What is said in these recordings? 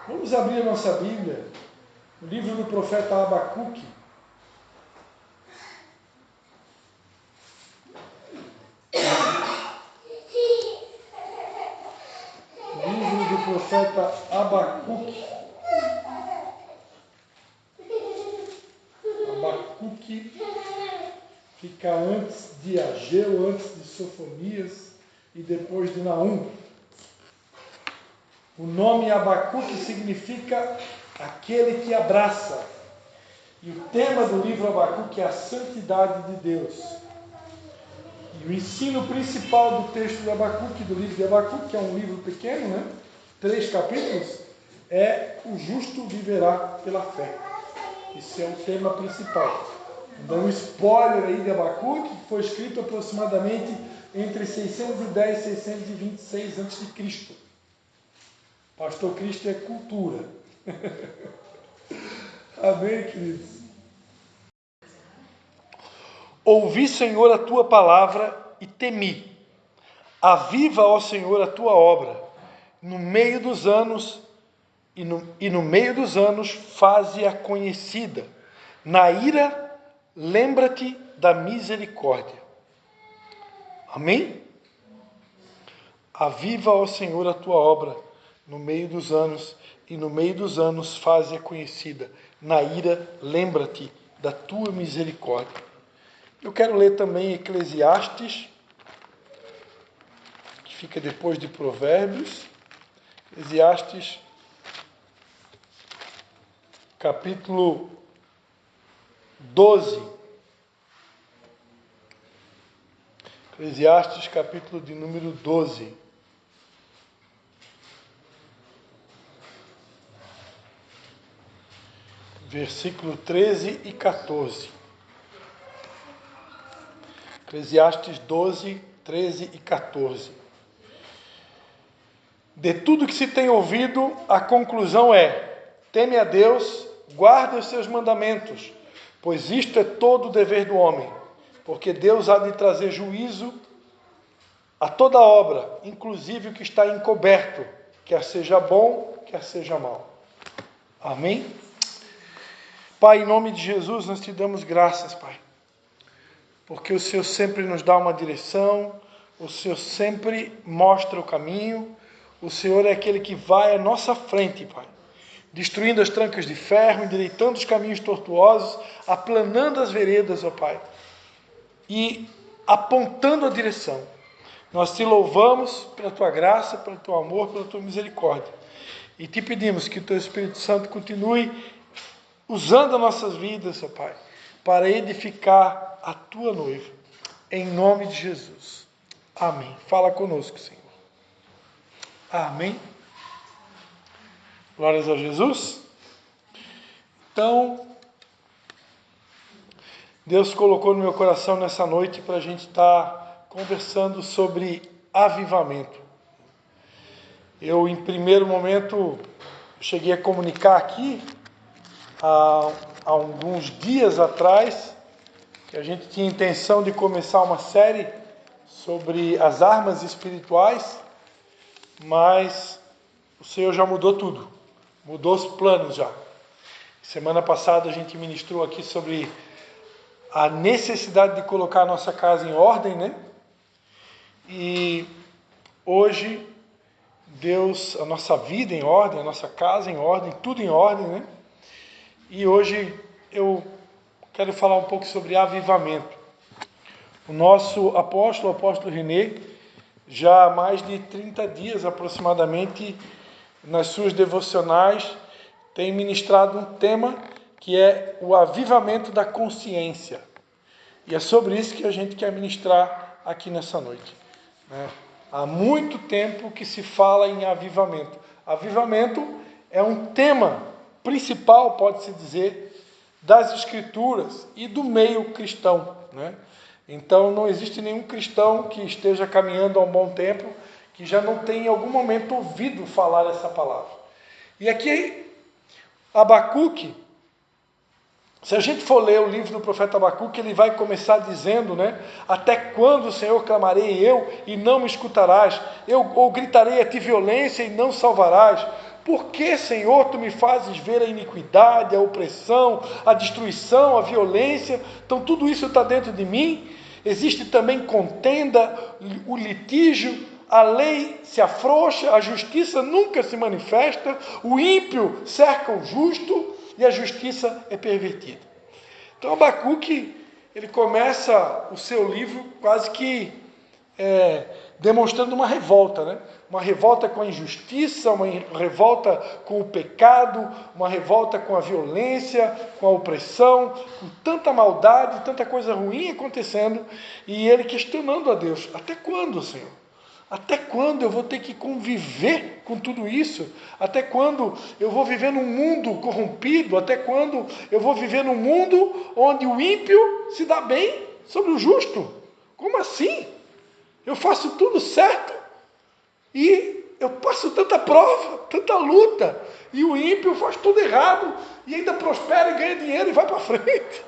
Vamos abrir a nossa Bíblia, o livro do profeta Abacuque. Livro do profeta Abacuque. Abacuque fica antes de Ageu, antes de Sofonias e depois de Naum. O nome Abacuque significa aquele que abraça. E o tema do livro Abacuque é a santidade de Deus. E o ensino principal do texto de Abacuque, do livro de Abacuque, que é um livro pequeno, né? 3 capítulos, é: o justo viverá pela fé. Esse é o tema principal. Dá um spoiler aí de Abacuque, que foi escrito aproximadamente entre 610 e 626 a.C. Pastor Cristo é cultura. Amém, queridos? Ouvi, Senhor, a tua palavra e temi. Aviva, ó Senhor, a tua obra. No meio dos anos, no meio dos anos, faze-a conhecida. Na ira, lembra-te da misericórdia. Amém? Aviva, ó Senhor, a tua obra no meio dos anos, e no meio dos anos faze-a conhecida. Na ira, lembra-te da tua misericórdia. Eu quero ler também Eclesiastes, que fica depois de Provérbios. Eclesiastes, capítulo 12. Eclesiastes, capítulo de número 12. Versículo 13 e 14. Eclesiastes 12, 13 e 14. De tudo que se tem ouvido, a conclusão é: teme a Deus, guarda os seus mandamentos, pois isto é todo o dever do homem, porque Deus há de trazer juízo a toda obra, inclusive o que está encoberto, quer seja bom, quer seja mal. Amém? Pai, em nome de Jesus, nós te damos graças, Pai, porque o Senhor sempre nos dá uma direção, o Senhor sempre mostra o caminho, o Senhor é aquele que vai à nossa frente, Pai, destruindo as trancas de ferro, endireitando os caminhos tortuosos, aplanando as veredas, ó Pai, e apontando a direção. Nós te louvamos pela tua graça, pelo teu amor, pela tua misericórdia, e te pedimos que o teu Espírito Santo continue usando as nossas vidas, ó Pai, para edificar a tua noiva, em nome de Jesus. Amém. Fala conosco, Senhor. Amém. Glórias a Jesus. Então, Deus colocou no meu coração nessa noite para a gente estar conversando sobre avivamento. Eu, em primeiro momento, cheguei a comunicar aqui, há alguns dias atrás, que a gente tinha intenção de começar uma série sobre as armas espirituais, mas o Senhor já mudou tudo, mudou os planos já. Semana passada a gente ministrou aqui sobre a necessidade de colocar a nossa casa em ordem, né? E hoje, Deus, a nossa vida em ordem, a nossa casa em ordem, tudo em ordem, né? E hoje eu quero falar um pouco sobre avivamento. O nosso apóstolo, o apóstolo René, já há mais de 30 dias aproximadamente, nas suas devocionais, tem ministrado um tema que é o avivamento da consciência. E é sobre isso que a gente quer ministrar aqui nessa noite, né? Há muito tempo que se fala em avivamento. Avivamento é um tema principal, pode-se dizer, das Escrituras e do meio cristão, né? Então não existe nenhum cristão que esteja caminhando há um bom tempo que já não tenha em algum momento ouvido falar essa palavra. E aqui, Abacuque, se a gente for ler o livro do profeta Abacuque, ele vai começar dizendo, né? Até quando, Senhor, clamarei eu e não me escutarás? Ou gritarei a ti violência e não salvarás? Por que, Senhor, tu me fazes ver a iniquidade, a opressão, a destruição, a violência? Então tudo isso está dentro de mim. Existe também contenda, o litígio, a lei se afrouxa, a justiça nunca se manifesta, o ímpio cerca o justo e a justiça é pervertida. Então Abacuque, ele começa o seu livro quase que demonstrando uma revolta, né? Uma revolta com a injustiça, uma revolta com o pecado, uma revolta com a violência, com a opressão, com tanta maldade, tanta coisa ruim acontecendo, e ele questionando a Deus: até quando, Senhor? Até quando eu vou ter que conviver com tudo isso? Até quando eu vou viver num mundo corrompido? Até quando eu vou viver num mundo onde o ímpio se dá bem sobre o justo? Como assim? Eu faço tudo certo e eu passo tanta prova, tanta luta, e o ímpio faz tudo errado e ainda prospera e ganha dinheiro e vai para frente.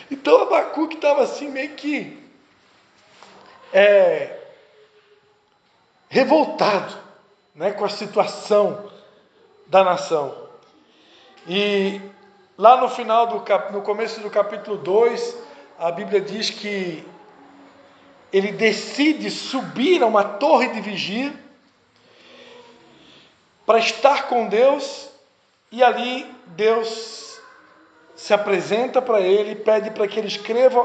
Então Abacuque estava assim meio que revoltado, né, com a situação da nação. E lá no final no começo do capítulo 2, a Bíblia diz que ele decide subir a uma torre de vigia para estar com Deus, e ali Deus se apresenta para ele, pede para que ele escreva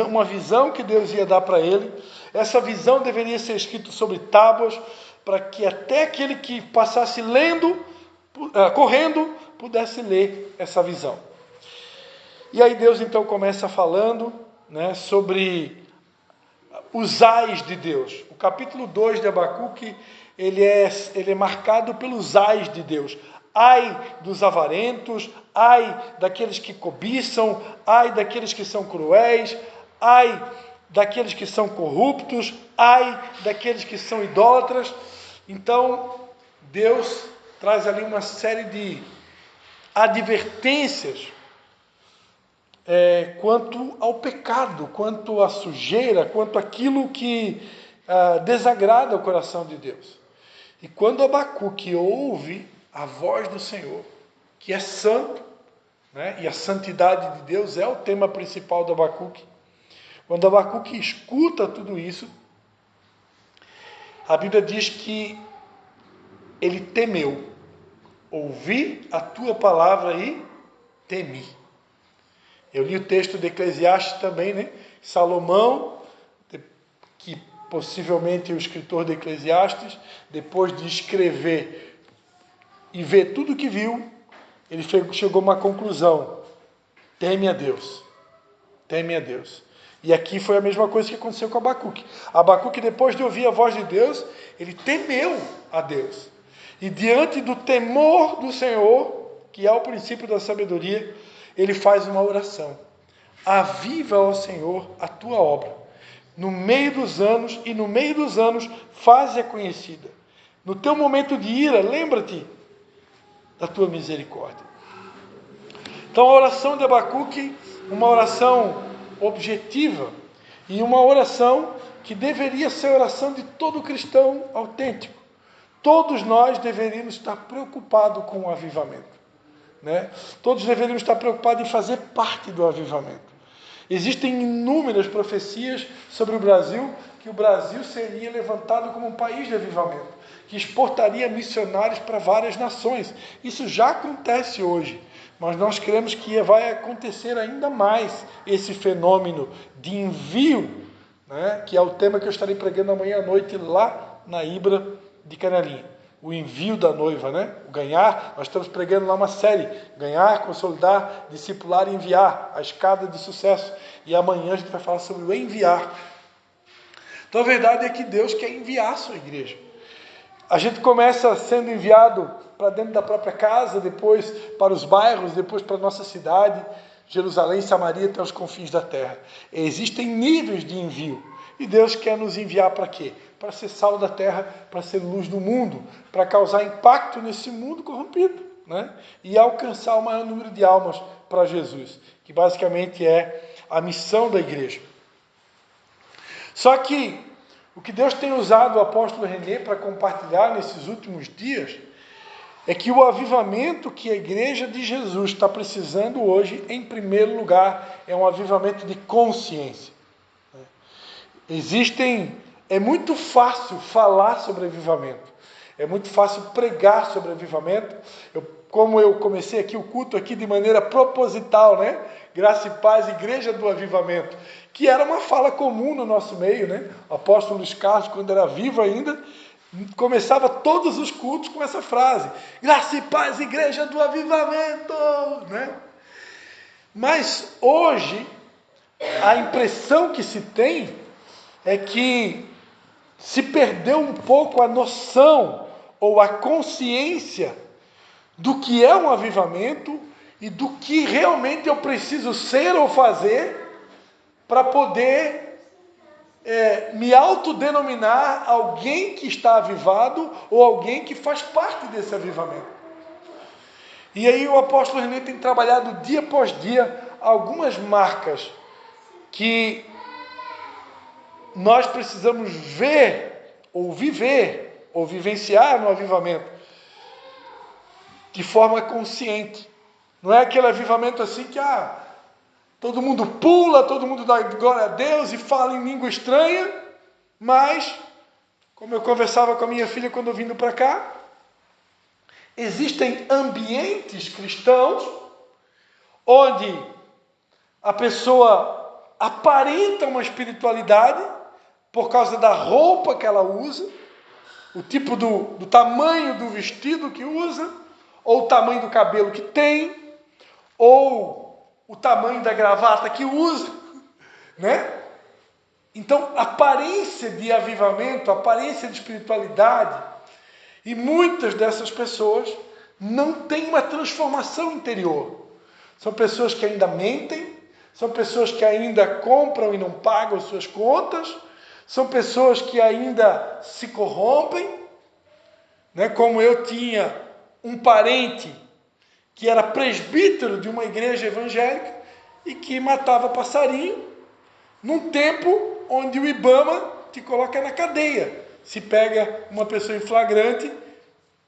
uma visão que Deus ia dar para ele. Essa visão deveria ser escrita sobre tábuas, para que até aquele que passasse correndo, pudesse ler essa visão. E aí Deus então começa falando, né, sobre os ais de Deus. O capítulo 2 de Abacuque, ele é marcado pelos ais de Deus. Ai dos avarentos, ai daqueles que cobiçam, ai daqueles que são cruéis, ai daqueles que são corruptos, ai daqueles que são idólatras. Então, Deus traz ali uma série de advertências quanto ao pecado, quanto à sujeira, quanto àquilo que desagrada o coração de Deus. E quando Abacuque ouve a voz do Senhor, que é santo, né, e a santidade de Deus é o tema principal do Abacuque, quando Abacuque escuta tudo isso, a Bíblia diz que ele temeu. Ouvi a tua palavra e temi. Eu li o texto de Eclesiastes também, né? Salomão, que possivelmente é o escritor de Eclesiastes, depois de escrever e ver tudo o que viu, ele chegou a uma conclusão: teme a Deus, teme a Deus. E aqui foi a mesma coisa que aconteceu com Abacuque. Abacuque, depois de ouvir a voz de Deus, ele temeu a Deus. E diante do temor do Senhor, que é o princípio da sabedoria, ele faz uma oração: aviva, ó Senhor, a tua obra. No meio dos anos, e no meio dos anos, faze-a conhecida. No teu momento de ira, lembra-te da tua misericórdia. Então a oração de Abacuque, uma oração objetiva, e uma oração que deveria ser a oração de todo cristão autêntico. Todos nós deveríamos estar preocupados com o avivamento, né? Todos deveríamos estar preocupados em fazer parte do avivamento. Existem inúmeras profecias sobre o Brasil, que o Brasil seria levantado como um país de avivamento, que exportaria missionários para várias nações. Isso já acontece hoje, mas nós cremos que vai acontecer ainda mais esse fenômeno de envio, né, que é o tema que eu estarei pregando amanhã à noite lá na Ibra de Canelinha. O envio da noiva, né? O ganhar, nós estamos pregando lá uma série: ganhar, consolidar, discipular e enviar, a escada de sucesso. E amanhã a gente vai falar sobre o enviar. Então a verdade é que Deus quer enviar a sua igreja. A gente começa sendo enviado para dentro da própria casa, depois para os bairros, depois para a nossa cidade, Jerusalém, Samaria, até os confins da terra. Existem níveis de envio. E Deus quer nos enviar para quê? Para ser sal da terra, para ser luz do mundo, para causar impacto nesse mundo corrompido, né? E alcançar o maior número de almas para Jesus, que basicamente é a missão da igreja. Só que o que Deus tem usado o apóstolo René para compartilhar nesses últimos dias é que o avivamento que a igreja de Jesus está precisando hoje, em primeiro lugar, é um avivamento de consciência. É muito fácil falar sobre avivamento, é muito fácil pregar sobre avivamento. Como eu comecei aqui o culto aqui de maneira proposital, né? Graça e Paz, Igreja do Avivamento, que era uma fala comum no nosso meio, né? O apóstolo Luiz Carlos, quando era vivo ainda, começava todos os cultos com essa frase: Graça e Paz, Igreja do Avivamento, né? Mas hoje, a impressão que se tem é que se perdeu um pouco a noção ou a consciência do que é um avivamento e do que realmente eu preciso ser ou fazer para poder me autodenominar alguém que está avivado ou alguém que faz parte desse avivamento. E aí o apóstolo René tem trabalhado dia após dia algumas marcas que nós precisamos ver, ou viver, ou vivenciar no avivamento, de forma consciente. Não é aquele avivamento assim que todo mundo pula, todo mundo dá glória a Deus e fala em língua estranha, mas, como eu conversava com a minha filha quando eu vindo para cá, existem ambientes cristãos onde a pessoa aparenta uma espiritualidade por causa da roupa que ela usa, o tipo do tamanho do vestido que usa, ou o tamanho do cabelo que tem, ou o tamanho da gravata que usa, né? Então, aparência de avivamento, aparência de espiritualidade, e muitas dessas pessoas não têm uma transformação interior. São pessoas que ainda mentem, são pessoas que ainda compram e não pagam suas contas, são pessoas que ainda se corrompem, né? Como eu tinha um parente que era presbítero de uma igreja evangélica e que matava passarinho num tempo onde o IBAMA te coloca na cadeia. Se pega uma pessoa em flagrante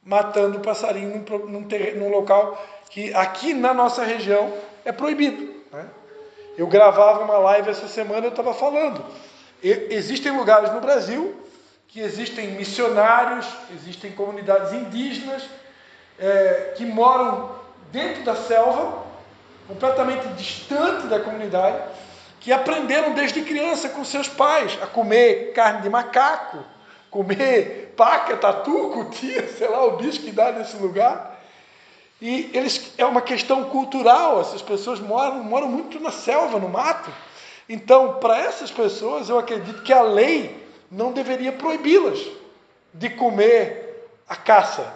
matando passarinho num local que aqui na nossa região é proibido, né? Eu gravava uma live essa semana, eu estava falando. Existem lugares no Brasil que existem missionários, existem comunidades indígenas que moram dentro da selva, completamente distante da comunidade, que aprenderam desde criança com seus pais a comer carne de macaco, comer paca, tatu, cutia, sei lá, o bicho que dá nesse lugar. E é uma questão cultural, essas pessoas moram muito na selva, no mato. Então, para essas pessoas, eu acredito que a lei não deveria proibi-las de comer a caça.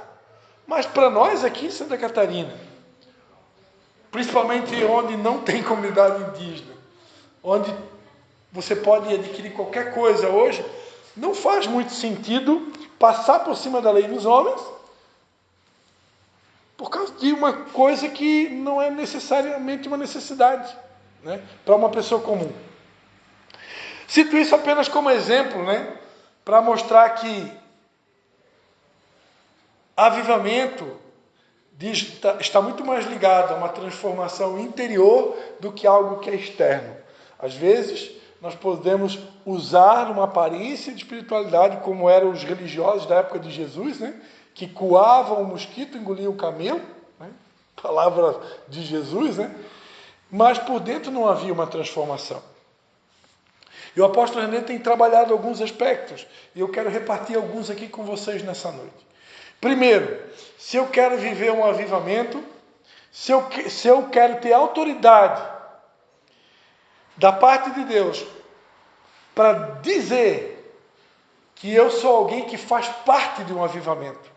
Mas para nós aqui em Santa Catarina, principalmente onde não tem comunidade indígena, onde você pode adquirir qualquer coisa hoje, não faz muito sentido passar por cima da lei nos homens por causa de uma coisa que não é necessariamente uma necessidade, né, para uma pessoa comum. Cito isso apenas como exemplo, né, para mostrar que avivamento está muito mais ligado a uma transformação interior do que algo que é externo. Às vezes, nós podemos usar uma aparência de espiritualidade, como eram os religiosos da época de Jesus, né? Que coavam o mosquito, engoliam o camelo, né? Palavra de Jesus, né? Mas por dentro não havia uma transformação. E o apóstolo René tem trabalhado alguns aspectos, e eu quero repartir alguns aqui com vocês nessa noite. Primeiro, se eu quero viver um avivamento, se eu quero ter autoridade da parte de Deus para dizer que eu sou alguém que faz parte de um avivamento,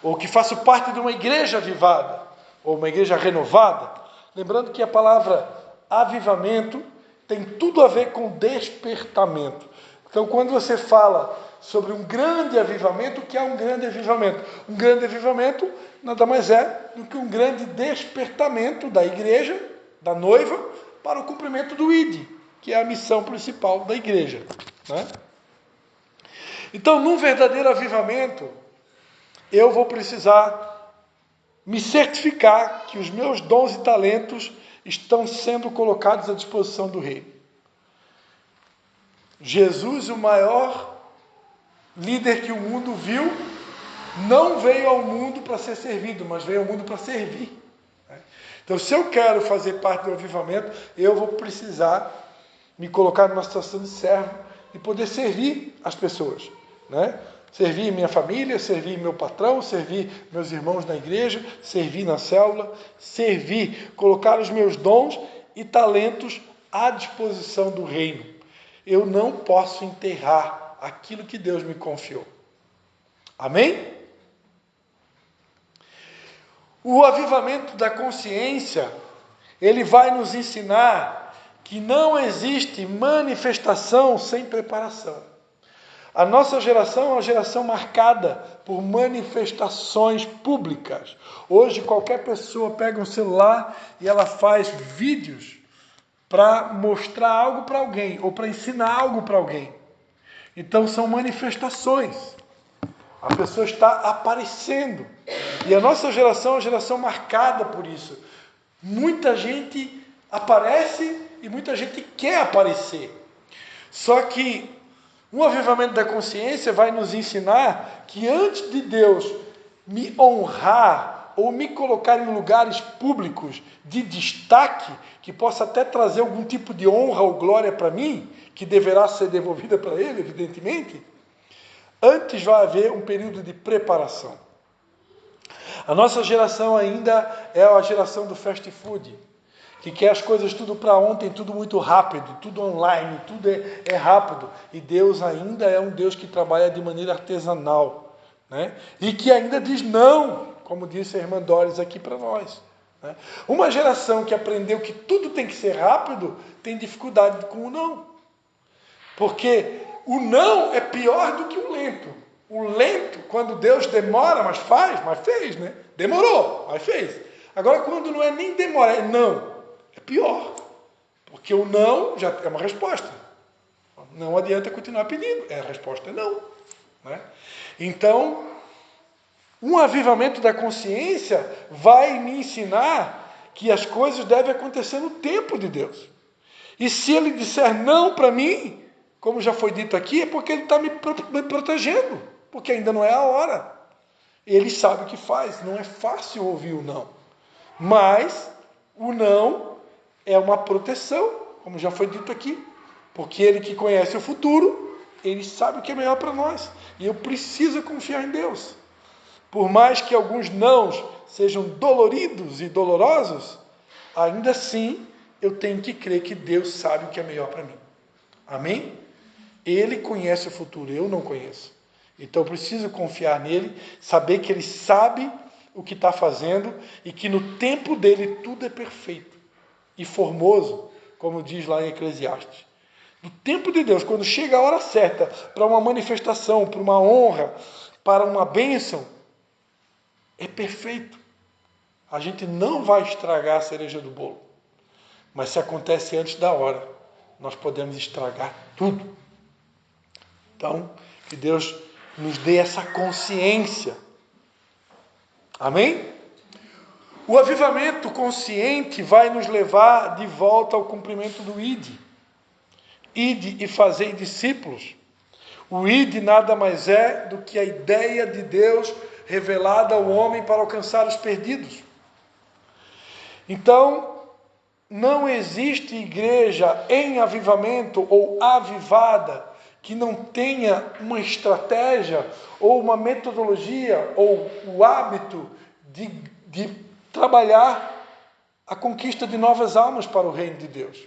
ou que faço parte de uma igreja avivada, ou uma igreja renovada, lembrando que a palavra avivamento tem tudo a ver com despertamento. Então, quando você fala sobre um grande avivamento, o que é um grande avivamento? Um grande avivamento nada mais é do que um grande despertamento da igreja, da noiva, para o cumprimento do ID, que é a missão principal da igreja, né? Então, num verdadeiro avivamento, eu vou precisar me certificar que os meus dons e talentos estão sendo colocados à disposição do reino. Jesus, o maior líder que o mundo viu, não veio ao mundo para ser servido, mas veio ao mundo para servir. Então, se eu quero fazer parte do avivamento, eu vou precisar me colocar numa situação de servo e poder servir as pessoas, né? Servir minha família, servir meu patrão, servir meus irmãos na igreja, servir na célula, servir, colocar os meus dons e talentos à disposição do reino. Eu não posso enterrar aquilo que Deus me confiou. Amém? O avivamento da consciência, ele vai nos ensinar que não existe manifestação sem preparação. A nossa geração é uma geração marcada por manifestações públicas. Hoje qualquer pessoa pega um celular e ela faz vídeos para mostrar algo para alguém ou para ensinar algo para alguém. Então são manifestações. A pessoa está aparecendo. E a nossa geração é uma geração marcada por isso. Muita gente aparece e muita gente quer aparecer. Só que um avivamento da consciência vai nos ensinar que antes de Deus me honrar ou me colocar em lugares públicos de destaque, que possa até trazer algum tipo de honra ou glória para mim, que deverá ser devolvida para Ele, evidentemente, antes vai haver um período de preparação. A nossa geração ainda é a geração do fast food, que quer as coisas tudo para ontem, tudo muito rápido, tudo online, tudo é rápido. E Deus ainda é um Deus que trabalha de maneira artesanal, né? E que ainda diz não, como disse a irmã Doris aqui para nós, né? Uma geração que aprendeu que tudo tem que ser rápido, tem dificuldade com o não. Porque o não é pior do que o lento. O lento, quando Deus demora, mas fez, né? Demorou, mas fez. Agora, quando não é nem demora, é não. É pior, porque o não já é uma resposta. Não adianta continuar pedindo, a resposta é não, né? Então, um avivamento da consciência vai me ensinar que as coisas devem acontecer no tempo de Deus. E se Ele disser não para mim, como já foi dito aqui, é porque Ele está me protegendo, porque ainda não é a hora. Ele sabe o que faz, não é fácil ouvir o não. Mas o não é uma proteção, como já foi dito aqui, porque Ele que conhece o futuro, Ele sabe o que é melhor para nós. E eu preciso confiar em Deus. Por mais que alguns nãos sejam doloridos e dolorosos, ainda assim eu tenho que crer que Deus sabe o que é melhor para mim. Amém? Ele conhece o futuro, eu não conheço. Então eu preciso confiar nele, saber que Ele sabe o que está fazendo e que no tempo dele tudo é perfeito e formoso, como diz lá em Eclesiastes. No tempo de Deus, quando chega a hora certa para uma manifestação, para uma honra, para uma bênção, é perfeito. A gente não vai estragar a cereja do bolo. Mas se acontece antes da hora, nós podemos estragar tudo. Então, que Deus nos dê essa consciência. Amém? O avivamento consciente vai nos levar de volta ao cumprimento do ID. Ide e fazei discípulos. O ID nada mais é do que a ideia de Deus revelada ao homem para alcançar os perdidos. Então, não existe igreja em avivamento ou avivada que não tenha uma estratégia ou uma metodologia ou o hábito de trabalhar a conquista de novas almas para o reino de Deus.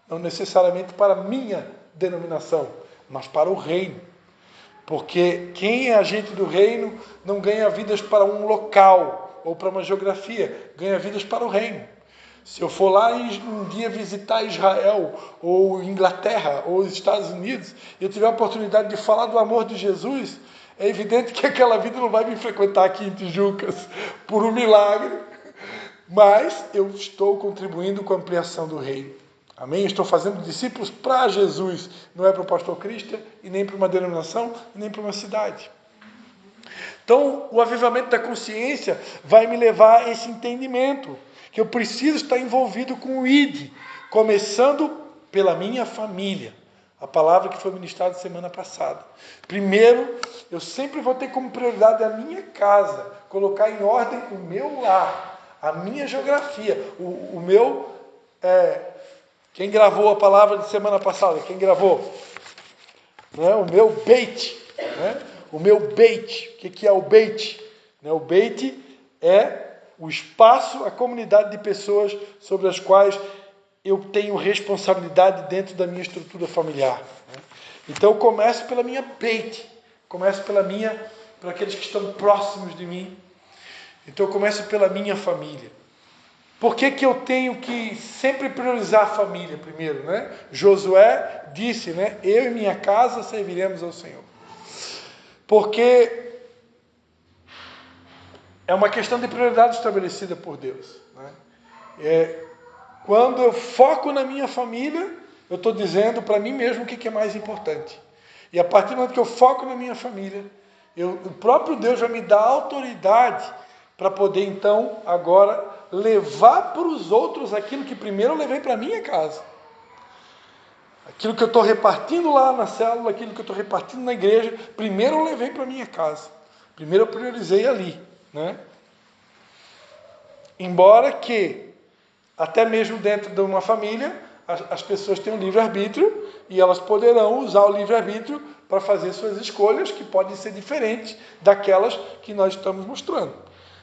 Não necessariamente para a minha denominação, mas para o reino. Porque quem é agente do reino não ganha vidas para um local ou para uma geografia, ganha vidas para o reino. Se eu for lá um dia visitar Israel, ou Inglaterra, ou os Estados Unidos, e eu tiver a oportunidade de falar do amor de Jesus, é evidente que aquela vida não vai me frequentar aqui em Tijucas por um milagre, mas eu estou contribuindo com a ampliação do reino. Amém? Eu estou fazendo discípulos para Jesus, não é para o pastor Cristian, e nem para uma denominação, e nem para uma cidade. Então, o avivamento da consciência vai me levar a esse entendimento, que eu preciso estar envolvido com o ID, começando pela minha família. A palavra que foi ministrada semana passada. Primeiro, eu sempre vou ter como prioridade a minha casa, colocar em ordem o meu lar, a minha geografia, o meu... quem gravou a palavra de semana passada? Quem gravou? Né? O meu beit. Né? O meu beit. O que é o beit? Né? O beit é o espaço, a comunidade de pessoas sobre as quais eu tenho responsabilidade dentro da minha estrutura familiar. Então eu começo pela minha beit, começo por aqueles que estão próximos de mim. Então eu começo pela minha família. Por que eu tenho que sempre priorizar a família primeiro, né? Josué disse, né? Eu e minha casa serviremos ao Senhor. Porque é uma questão de prioridade estabelecida por Deus, né? Quando eu foco na minha família, eu estou dizendo para mim mesmo o que é mais importante. E a partir do momento que eu foco na minha família, o próprio Deus vai me dar autoridade para poder, então, agora, levar para os outros aquilo que primeiro eu levei para a minha casa. Aquilo que eu estou repartindo lá na célula, aquilo que eu estou repartindo na igreja, primeiro eu levei para a minha casa. Primeiro eu priorizei ali, né? Embora que até mesmo dentro de uma família, as pessoas têm um livre-arbítrio e elas poderão usar o livre-arbítrio para fazer suas escolhas, que podem ser diferentes daquelas que nós estamos mostrando.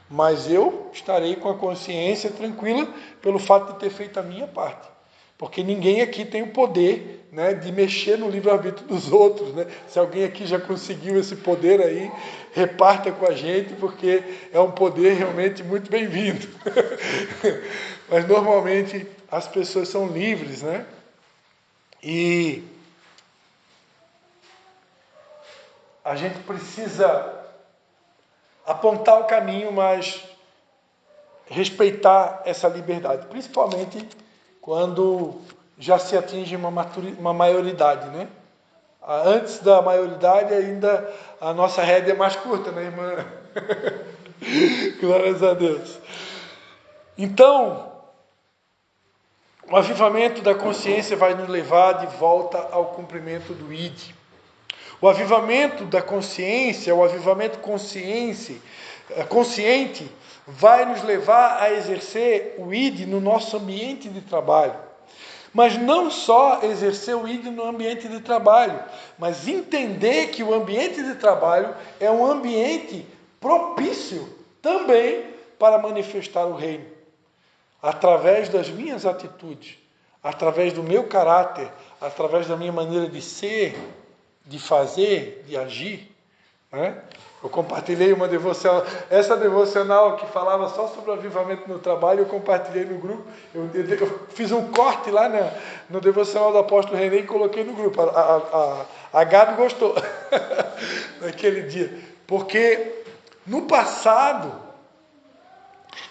Mas eu estarei com a consciência tranquila pelo fato de ter feito a minha parte. Porque ninguém aqui tem o poder, né, de mexer no livre-arbítrio dos outros. Né? Se alguém aqui já conseguiu esse poder aí, reparta com a gente, porque é um poder realmente muito bem-vindo. Mas normalmente as pessoas são livres, né? E a gente precisa apontar o caminho, mas respeitar essa liberdade, principalmente quando já se atinge uma maioridade, né? Antes da maioridade ainda a nossa rédea é mais curta, né, irmã? Glórias a Deus. Então, o avivamento da consciência vai nos levar de volta ao cumprimento do ID. O avivamento da consciência, o avivamento consciente, vai nos levar a exercer o ID no nosso ambiente de trabalho. Mas não só exercer o ID no ambiente de trabalho, mas entender que o ambiente de trabalho é um ambiente propício também para manifestar o reino. Através das minhas atitudes, através do meu caráter, através da minha maneira de ser, de fazer, de agir, né? Eu compartilhei uma devocional, essa devocional que falava só sobre o avivamento no trabalho, eu compartilhei no grupo, eu fiz um corte lá no devocional do apóstolo René e coloquei no grupo, a Gabi gostou, naquele dia, porque no passado,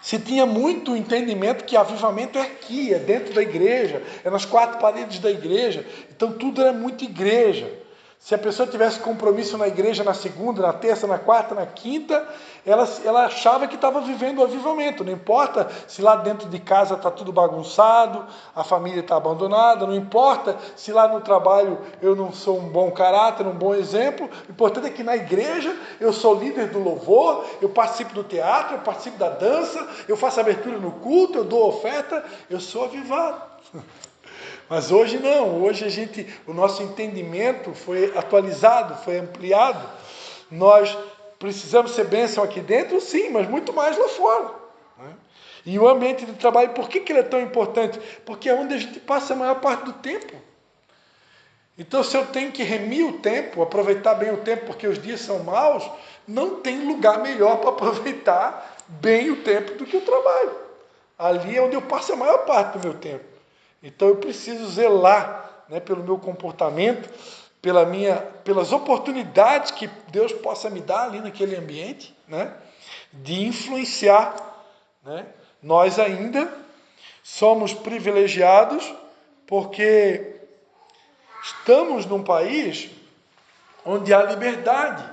se tinha muito entendimento que avivamento é aqui, é dentro da igreja, é nas quatro paredes da igreja, então tudo era muito igreja. Se a pessoa tivesse compromisso na igreja na segunda, na terça, na quarta, na quinta, ela achava que estava vivendo o avivamento. Não importa se lá dentro de casa está tudo bagunçado, a família está abandonada, não importa se lá no trabalho eu não sou um bom caráter, um bom exemplo. O importante é que na igreja eu sou líder do louvor, eu participo do teatro, eu participo da dança, eu faço abertura no culto, eu dou oferta, eu sou avivado. Mas hoje não, hoje o nosso entendimento foi atualizado, foi ampliado. Nós precisamos ser bênção aqui dentro, sim, mas muito mais lá fora. Né? E o ambiente de trabalho, por que ele é tão importante? Porque é onde a gente passa a maior parte do tempo. Então, se eu tenho que remir o tempo, aproveitar bem o tempo, porque os dias são maus, não tem lugar melhor para aproveitar bem o tempo do que o trabalho. Ali é onde eu passo a maior parte do meu tempo. Então eu preciso zelar, né, pelo meu comportamento, pelas oportunidades que Deus possa me dar ali naquele ambiente, né, de influenciar. Né? Nós ainda somos privilegiados porque estamos num país onde há liberdade.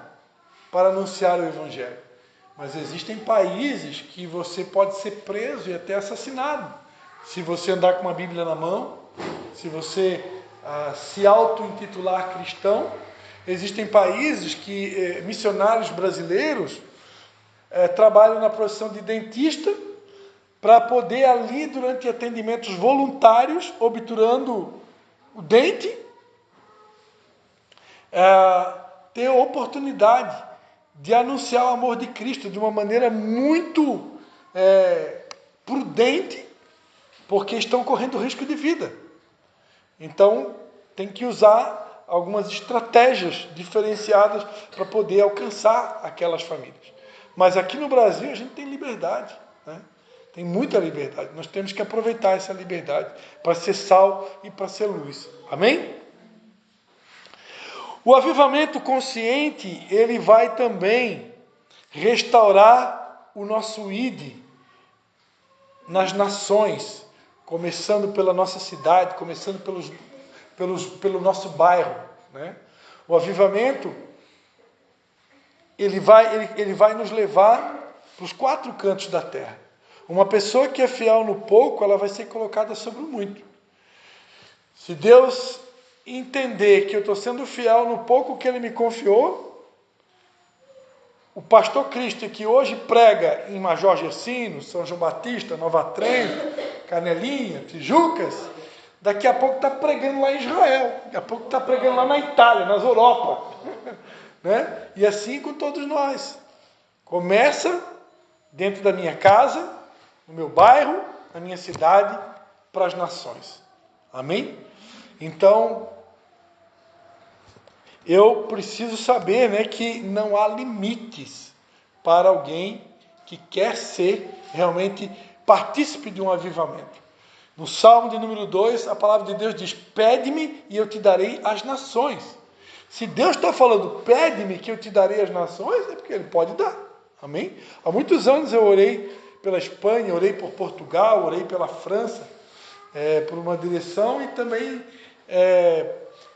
para anunciar o Evangelho. Mas existem países que você pode ser preso e até assassinado. Se você andar com uma Bíblia na mão, se você se auto-intitular cristão. Existem países que missionários brasileiros trabalham na profissão de dentista para poder ali, durante atendimentos voluntários, obturando o dente, ter a oportunidade de anunciar o amor de Cristo de uma maneira muito prudente, porque estão correndo risco de vida. Então, tem que usar algumas estratégias diferenciadas para poder alcançar aquelas famílias. Mas aqui no Brasil a gente tem liberdade, né? Tem muita liberdade. Nós temos que aproveitar essa liberdade para ser sal e para ser luz. Amém? O avivamento consciente, ele vai também restaurar o nosso ID nas nações, começando pela nossa cidade, começando pelo nosso bairro, né? O avivamento, ele vai nos levar para os 4 cantos da terra. Uma pessoa que é fiel no pouco, ela vai ser colocada sobre o muito. Se Deus entender que eu estou sendo fiel no pouco que Ele me confiou, o pastor Cristo, que hoje prega em Major Gercino, São João Batista, Nova Trento, Canelinha, Tijucas, daqui a pouco está pregando lá em Israel, daqui a pouco está pregando lá na Itália, nas Europa, né? E assim com todos nós. Começa dentro da minha casa, no meu bairro, na minha cidade, para as nações. Amém? Então, eu preciso saber, né, que não há limites para alguém que quer ser realmente partícipe de um avivamento. No Salmo de número 2, a palavra de Deus diz: pede-me e eu te darei as nações. Se Deus está falando, pede-me que eu te darei as nações, é porque Ele pode dar. Amém? Há muitos anos eu orei pela Espanha, orei por Portugal, orei pela França, por uma direção, e também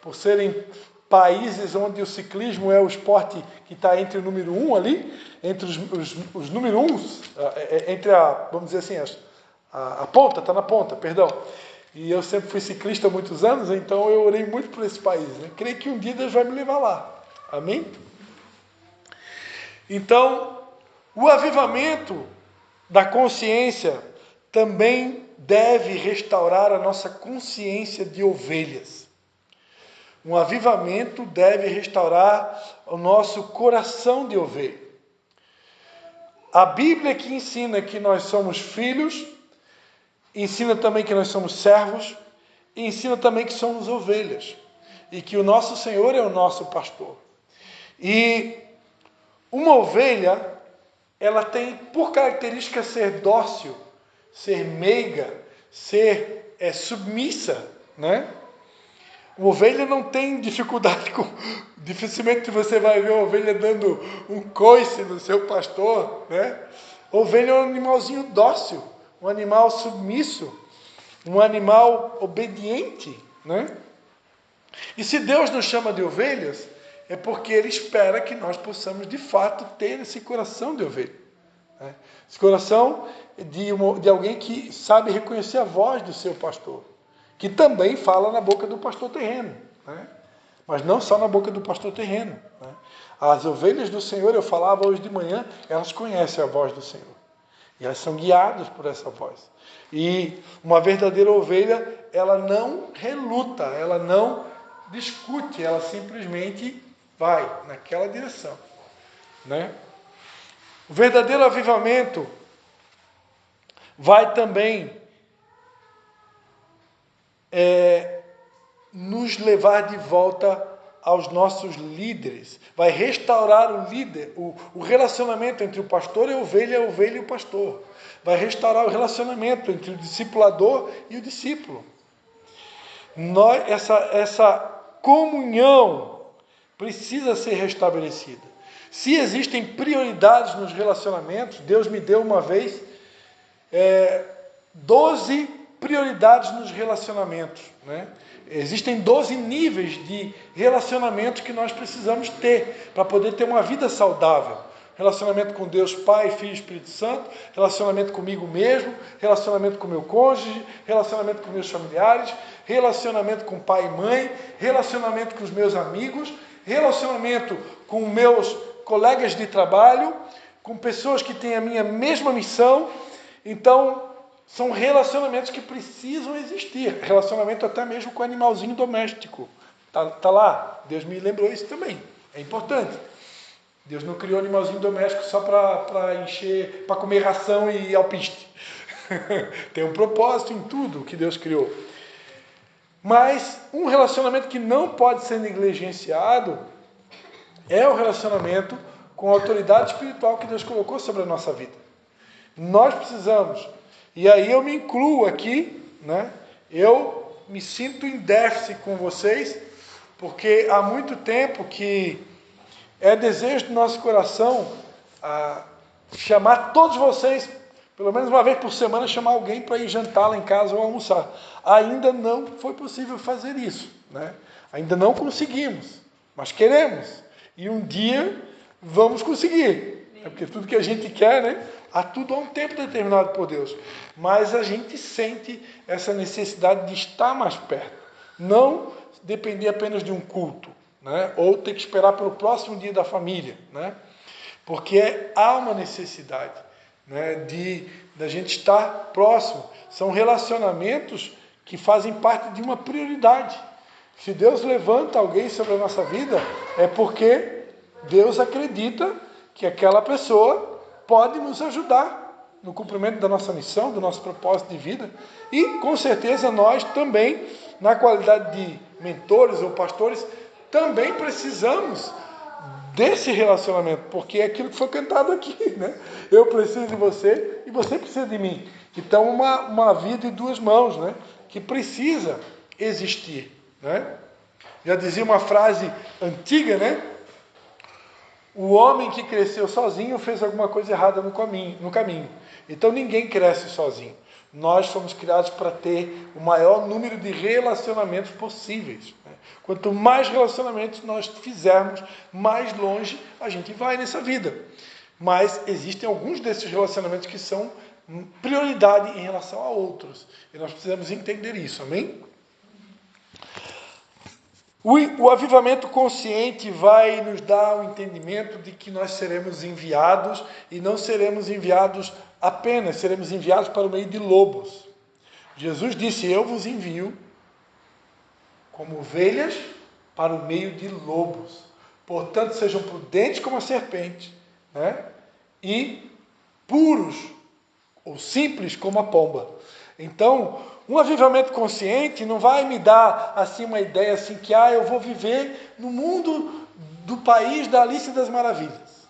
por serem países onde o ciclismo é o esporte que está entre o número 1 ali, entre os número 1, entre vamos dizer assim, a ponta, está na ponta, perdão. E eu sempre fui ciclista há muitos anos, então eu orei muito por esse país, né? Creio que um dia Deus vai me levar lá. Amém? Então, o avivamento da consciência também deve restaurar a nossa consciência de ovelhas. Um avivamento deve restaurar o nosso coração de ovelha. A Bíblia que ensina que nós somos filhos, ensina também que nós somos servos, e ensina também que somos ovelhas, e que o nosso Senhor é o nosso pastor. E uma ovelha, ela tem por característica ser dócil, ser meiga, ser submissa, né? Uma ovelha não tem dificuldade dificilmente você vai ver uma ovelha dando um coice no seu pastor, né? Ovelha é um animalzinho dócil, um animal submisso, um animal obediente, né? E se Deus nos chama de ovelhas, é porque Ele espera que nós possamos de fato ter esse coração de ovelha, né? Esse coração de alguém que sabe reconhecer a voz do seu pastor, que também fala na boca do pastor terreno, né? Mas não só na boca do pastor terreno, né? As ovelhas do Senhor, eu falava hoje de manhã, elas conhecem a voz do Senhor. E elas são guiadas por essa voz. E uma verdadeira ovelha, ela não reluta, ela não discute, ela simplesmente vai naquela direção, né? O verdadeiro avivamento vai também nos levar de volta aos nossos líderes, vai restaurar o líder, o relacionamento entre o pastor e a ovelha e o pastor, vai restaurar o relacionamento entre o discipulador e o discípulo. Essa comunhão precisa ser restabelecida. Se existem prioridades nos relacionamentos, Deus me deu uma vez 12 prioridades nos relacionamentos, né? Existem 12 níveis de relacionamento que nós precisamos ter para poder ter uma vida saudável. Relacionamento com Deus Pai, Filho e Espírito Santo, relacionamento comigo mesmo, relacionamento com meu cônjuge, relacionamento com meus familiares, relacionamento com pai e mãe, relacionamento com os meus amigos, relacionamento com meus colegas de trabalho, com pessoas que têm a minha mesma missão. Então, são relacionamentos que precisam existir. Relacionamento até mesmo com animalzinho doméstico. Tá lá. Deus me lembrou isso também. É importante. Deus não criou animalzinho doméstico só para encher, para comer ração e alpiste. Tem um propósito em tudo que Deus criou. Mas um relacionamento que não pode ser negligenciado é o relacionamento com a autoridade espiritual que Deus colocou sobre a nossa vida. Nós precisamos, e aí eu me incluo aqui, né? Eu me sinto em déficit com vocês, porque há muito tempo que é desejo do nosso coração chamar todos vocês, pelo menos uma vez por semana, chamar alguém para ir jantar lá em casa ou almoçar. Ainda não foi possível fazer isso, né? Ainda não conseguimos, mas queremos. E um dia vamos conseguir. É porque tudo que a gente quer, né? Há tudo a um tempo determinado por Deus. Mas a gente sente essa necessidade de estar mais perto. Não depender apenas de um culto, né? Ou ter que esperar pelo próximo dia da família, né? Porque há uma necessidade, né, da gente estar próximo. São relacionamentos que fazem parte de uma prioridade. Se Deus levanta alguém sobre a nossa vida, é porque Deus acredita que aquela pessoa pode nos ajudar no cumprimento da nossa missão, do nosso propósito de vida. E, com certeza, nós também, na qualidade de mentores ou pastores, também precisamos desse relacionamento, porque é aquilo que foi cantado aqui, né? Eu preciso de você e você precisa de mim. Então, uma vida em duas mãos, né? Que precisa existir, né? Já dizia uma frase antiga, né? O homem que cresceu sozinho fez alguma coisa errada no caminho. Então, ninguém cresce sozinho. Nós fomos criados para ter o maior número de relacionamentos possíveis, né? Quanto mais relacionamentos nós fizermos, mais longe a gente vai nessa vida. Mas existem alguns desses relacionamentos que são prioridade em relação a outros. E nós precisamos entender isso, amém? O avivamento consciente vai nos dar o entendimento de que nós seremos enviados, e não seremos enviados apenas, seremos enviados para o meio de lobos. Jesus disse: eu vos envio como ovelhas para o meio de lobos. Portanto, sejam prudentes como a serpente, né? E puros ou simples como a pomba. Então, um avivamento consciente não vai me dar assim uma ideia assim que eu vou viver no mundo do país da Alice das Maravilhas.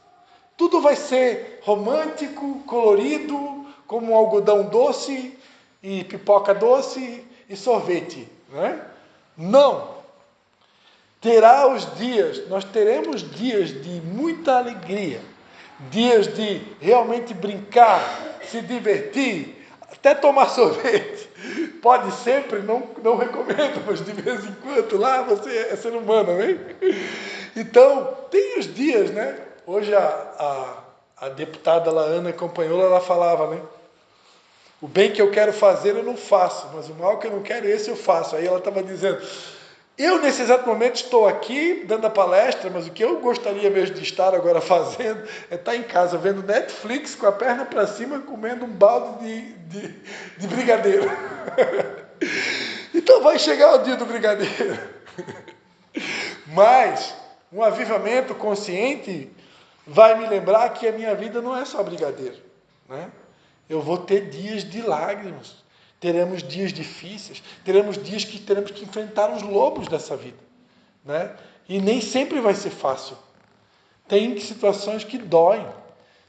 Tudo vai ser romântico, colorido, como um algodão doce e pipoca doce e sorvete, né? Não. Nós teremos dias de muita alegria, dias de realmente brincar, se divertir, até tomar sorvete. Pode sempre, não recomendo, mas de vez em quando lá você é ser humano, hein? Então, tem os dias, né? Hoje a deputada Ana Campanhola, ela falava, né? O bem que eu quero fazer eu não faço, mas o mal que eu não quero, esse eu faço. Aí ela estava dizendo, eu nesse exato momento estou aqui dando a palestra, mas o que eu gostaria mesmo de estar agora fazendo é estar em casa vendo Netflix com a perna para cima, comendo um balde de brigadeiro. Então vai chegar o dia do brigadeiro. Mas um avivamento consciente vai me lembrar que a minha vida não é só brigadeiro, né? Eu vou ter dias de lágrimas, teremos dias difíceis, teremos dias que teremos que enfrentar os lobos dessa vida, né? E nem sempre vai ser fácil. Tem situações que doem,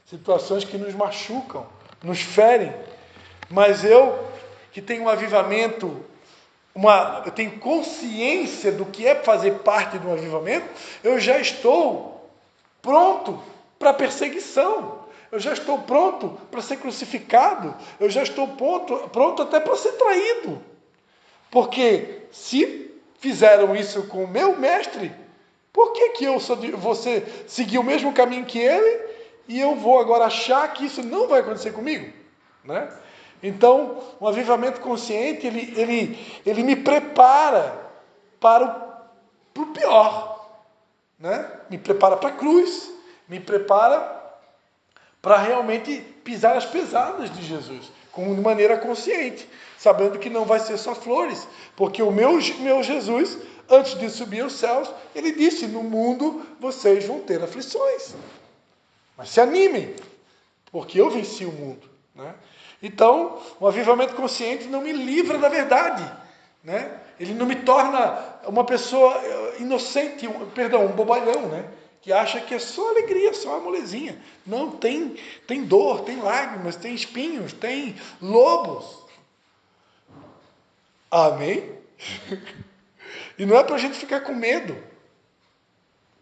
situações que nos machucam, nos ferem, mas eu que tenho um avivamento, eu tenho consciência do que é fazer parte de um avivamento, eu já estou pronto para perseguição. Eu já estou pronto para ser crucificado. Eu já estou pronto até para ser traído. Porque se fizeram isso com o meu mestre, por que você seguir o mesmo caminho que ele e eu vou agora achar que isso não vai acontecer comigo? Né? Então, um avivamento consciente, ele me prepara para o pior. Né? Me prepara para a cruz, me prepara para realmente pisar as pesadas de Jesus, de maneira consciente, sabendo que não vai ser só flores, porque o meu Jesus, antes de subir aos céus, ele disse, no mundo vocês vão ter aflições, mas se animem, porque eu venci o mundo. Né? Então, o avivamento consciente não me livra da verdade, né? Ele não me torna uma pessoa inocente, um bobalhão, né? Que acha que é só alegria, só uma molezinha. Não, tem dor, tem lágrimas, tem espinhos, tem lobos. Amém? E não é para a gente ficar com medo.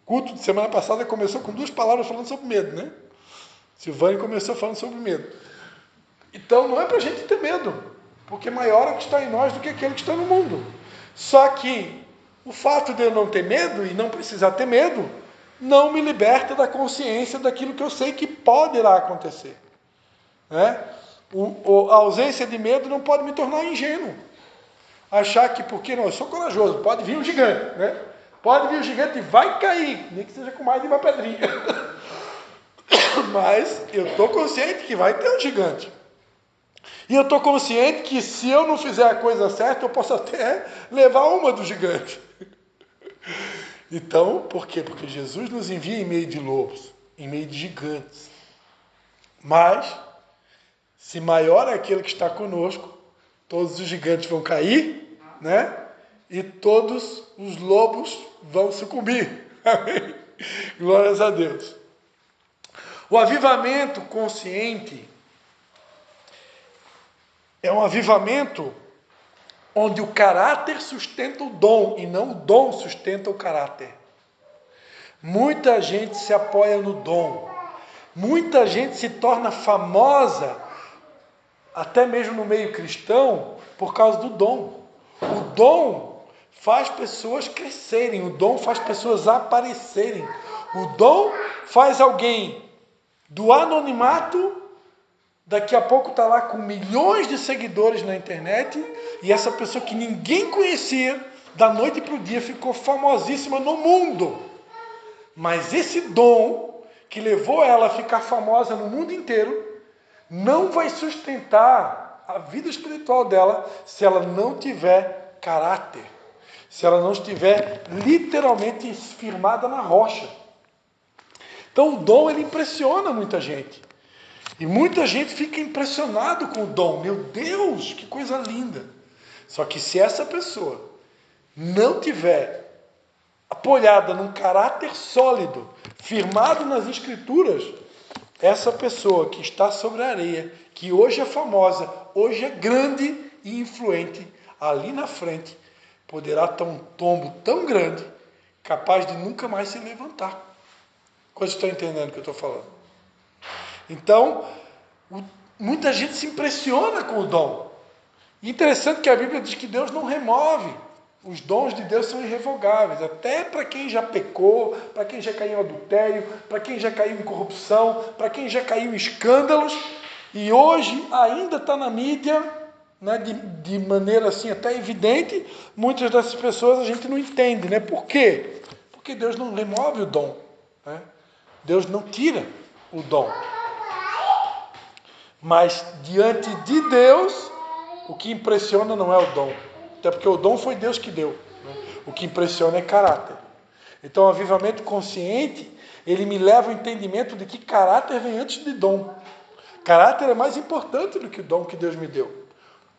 O culto de semana passada começou com 2 palavras falando sobre medo, né? Silvânia começou falando sobre medo. Então não é para a gente ter medo, porque maior é o que está em nós do que aquele que está no mundo. Só que o fato de eu não ter medo e não precisar ter medo, não me liberta da consciência daquilo que eu sei que poderá acontecer. Né? A ausência de medo não pode me tornar ingênuo. Achar que, porque não, eu sou corajoso, pode vir um gigante, né? Pode vir um gigante e vai cair, nem que seja com mais de uma pedrinha. Mas eu estou consciente que vai ter um gigante. E eu estou consciente que se eu não fizer a coisa certa, eu posso até levar uma do gigante. Então, por quê? Porque Jesus nos envia em meio de lobos, em meio de gigantes. Mas, se maior é aquele que está conosco, todos os gigantes vão cair, né? E todos os lobos vão sucumbir. Amém? Glórias a Deus. O avivamento consciente é um avivamento onde o caráter sustenta o dom e não o dom sustenta o caráter. Muita gente se apoia no dom. Muita gente se torna famosa, até mesmo no meio cristão, por causa do dom. O dom faz pessoas crescerem, o dom faz pessoas aparecerem. O dom faz alguém do anonimato, daqui a pouco está lá com milhões de seguidores na internet, e essa pessoa que ninguém conhecia, da noite para o dia, ficou famosíssima no mundo. Mas esse dom, que levou ela a ficar famosa no mundo inteiro, não vai sustentar a vida espiritual dela se ela não tiver caráter, se ela não estiver literalmente firmada na rocha. Então o dom, ele impressiona muita gente. E muita gente fica impressionado com o dom. Meu Deus, que coisa linda. Só que se essa pessoa não tiver apoiada num caráter sólido, firmado nas Escrituras, essa pessoa que está sobre a areia, que hoje é famosa, hoje é grande e influente, ali na frente, poderá ter um tombo tão grande, capaz de nunca mais se levantar. Vocês estão entendendo o que eu estou falando? Então, muita gente se impressiona com o dom. E interessante que a Bíblia diz que Deus não remove. Os dons de Deus são irrevogáveis. Até para quem já pecou, para quem já caiu em adultério, para quem já caiu em corrupção, para quem já caiu em escândalos. E hoje ainda está na mídia, né, de maneira assim até evidente. Muitas dessas pessoas a gente não entende. Né? Por quê? Porque Deus não remove o dom. Né? Deus não tira o dom. Mas diante de Deus, o que impressiona não é o dom. Até porque o dom foi Deus que deu. Né? O que impressiona é caráter. Então o avivamento consciente, ele me leva ao entendimento de que caráter vem antes de dom. Caráter é mais importante do que o dom que Deus me deu.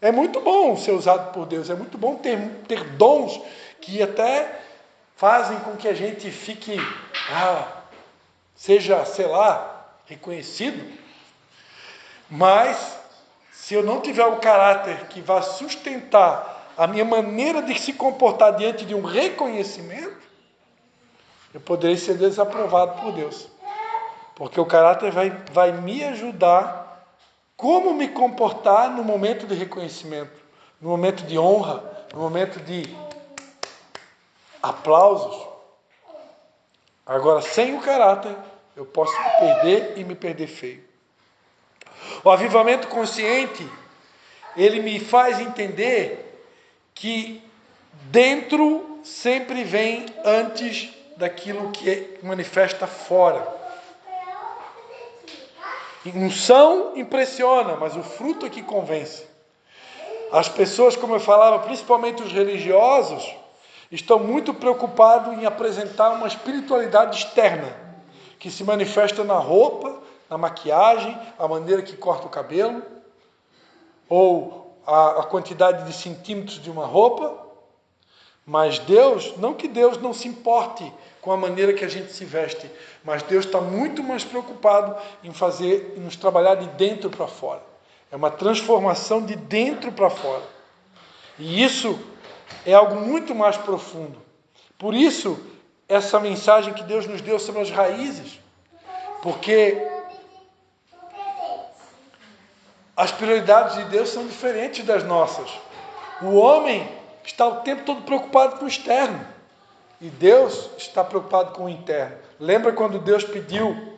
É muito bom ser usado por Deus. É muito bom ter dons que até fazem com que a gente fique, seja, sei lá, reconhecido. Mas, se eu não tiver um caráter que vá sustentar a minha maneira de se comportar diante de um reconhecimento, eu poderei ser desaprovado por Deus. Porque o caráter vai me ajudar como me comportar no momento de reconhecimento, no momento de honra, no momento de aplausos. Agora, sem o caráter, eu posso me perder e me perder feio. O avivamento consciente, ele me faz entender que dentro sempre vem antes daquilo que manifesta fora. Unção impressiona, mas o fruto é que convence. As pessoas, como eu falava, principalmente os religiosos, estão muito preocupados em apresentar uma espiritualidade externa, que se manifesta na roupa, na maquiagem, a maneira que corta o cabelo, ou a quantidade de centímetros de uma roupa. Mas Deus, não que Deus não se importe com a maneira que a gente se veste, mas Deus está muito mais preocupado em nos trabalhar de dentro para fora. É uma transformação de dentro para fora. E isso é algo muito mais profundo. Por isso, essa mensagem que Deus nos deu sobre as raízes, porque as prioridades de Deus são diferentes das nossas. O homem está o tempo todo preocupado com o externo, e Deus está preocupado com o interno. Lembra quando Deus pediu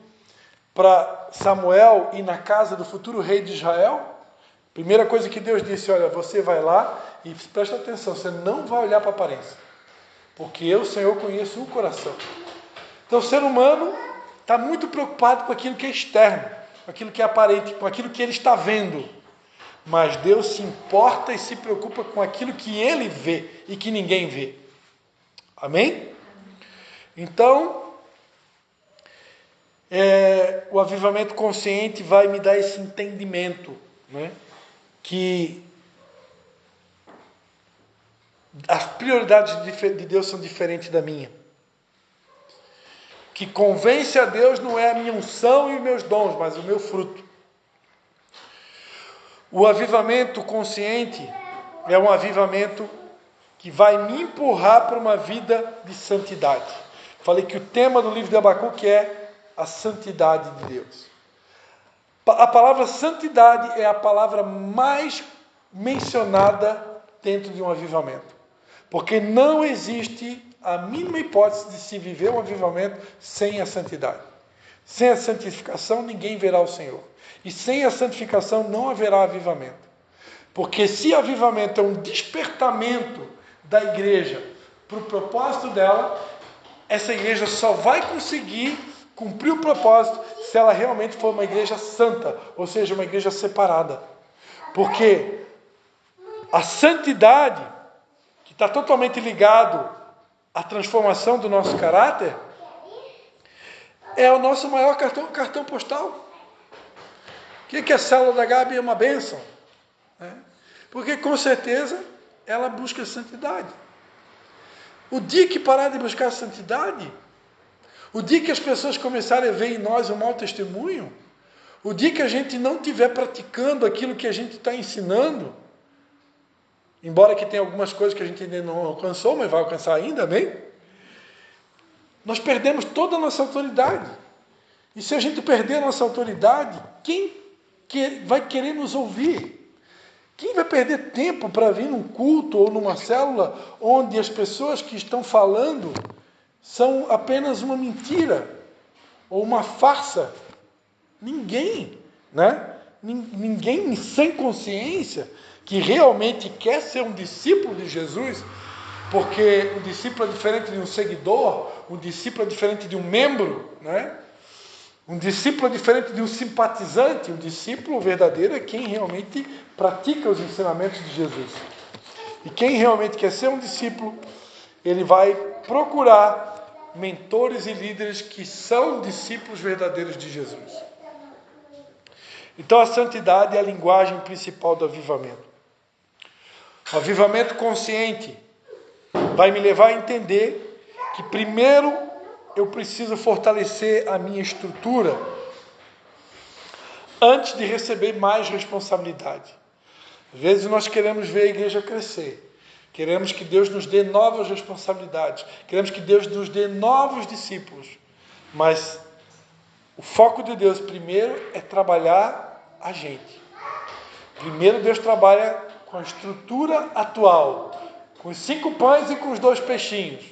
para Samuel ir na casa do futuro rei de Israel? Primeira coisa que Deus disse: olha, você vai lá e presta atenção, você não vai olhar para a aparência, porque eu, Senhor, conheço o coração. Então o ser humano está muito preocupado com aquilo que é externo, com aquilo que é aparente, com aquilo que ele está vendo. Mas Deus se importa e se preocupa com aquilo que Ele vê e que ninguém vê. Amém? Então, o avivamento consciente vai me dar esse entendimento, né? Que as prioridades de Deus são diferentes da minha. Que convence a Deus não é a minha unção e os meus dons, mas o meu fruto. O avivamento consciente é um avivamento que vai me empurrar para uma vida de santidade. Falei que o tema do livro de Abacuque é a santidade de Deus. A palavra santidade é a palavra mais mencionada dentro de um avivamento. Porque não existe a mínima hipótese de se viver um avivamento sem a santidade. Sem a santificação, ninguém verá o Senhor. E sem a santificação não haverá avivamento. Porque se avivamento é um despertamento da igreja para o propósito dela, essa igreja só vai conseguir cumprir o propósito se ela realmente for uma igreja santa, ou seja, uma igreja separada. Porque a santidade, que está totalmente ligado à transformação do nosso caráter, é o nosso maior cartão postal. O que é a célula da Gabi? É uma bênção. Né? Porque, com certeza, ela busca santidade. O dia que parar de buscar santidade, o dia que as pessoas começarem a ver em nós um mau testemunho, o dia que a gente não estiver praticando aquilo que a gente está ensinando, embora que tenha algumas coisas que a gente ainda não alcançou, mas vai alcançar ainda, amém? Nós perdemos toda a nossa autoridade. E se a gente perder a nossa autoridade, quem vai querer nos ouvir? Quem vai perder tempo para vir num culto ou numa célula onde as pessoas que estão falando são apenas uma mentira ou uma farsa? Ninguém, né? Ninguém sem consciência que realmente quer ser um discípulo de Jesus, porque um discípulo é diferente de um seguidor, um discípulo é diferente de um membro, né? Um discípulo é diferente de um simpatizante. Um discípulo verdadeiro é quem realmente pratica os ensinamentos de Jesus. E quem realmente quer ser um discípulo, ele vai procurar mentores e líderes que são discípulos verdadeiros de Jesus. Então a santidade é a linguagem principal do avivamento. O avivamento consciente vai me levar a entender que primeiro eu preciso fortalecer a minha estrutura antes de receber mais responsabilidade. Às vezes nós queremos ver a igreja crescer. Queremos que Deus nos dê novas responsabilidades. Queremos que Deus nos dê novos discípulos. Mas o foco de Deus primeiro é trabalhar a gente. Primeiro Deus trabalha com a estrutura atual, com os 5 pães e com os 2 peixinhos.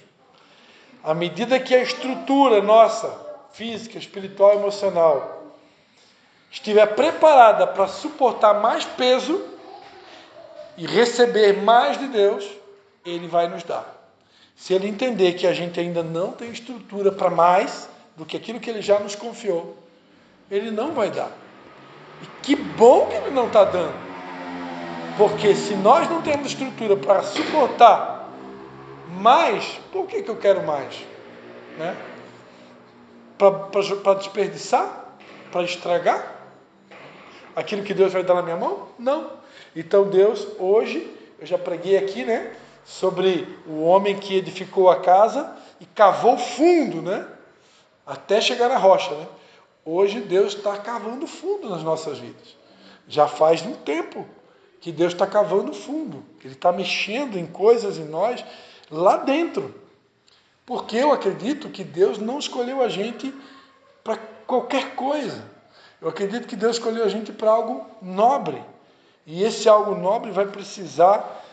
À medida que a estrutura nossa, física, espiritual e emocional, estiver preparada para suportar mais peso e receber mais de Deus, Ele vai nos dar. Se Ele entender que a gente ainda não tem estrutura para mais do que aquilo que Ele já nos confiou, Ele não vai dar. E que bom que Ele não está dando. Porque se nós não temos estrutura para suportar mais, por que eu quero mais? Né? Para desperdiçar? Para estragar? Aquilo que Deus vai dar na minha mão? Não. Então Deus, hoje, eu já preguei aqui, né? Sobre o homem que edificou a casa e cavou fundo, né? Até chegar na rocha, né? Hoje Deus está cavando fundo nas nossas vidas. Já faz um tempo que Deus está cavando fundo. Ele está mexendo em coisas em nós lá dentro. Porque eu acredito que Deus não escolheu a gente para qualquer coisa. Eu acredito que Deus escolheu a gente para algo nobre. E esse algo nobre vai precisar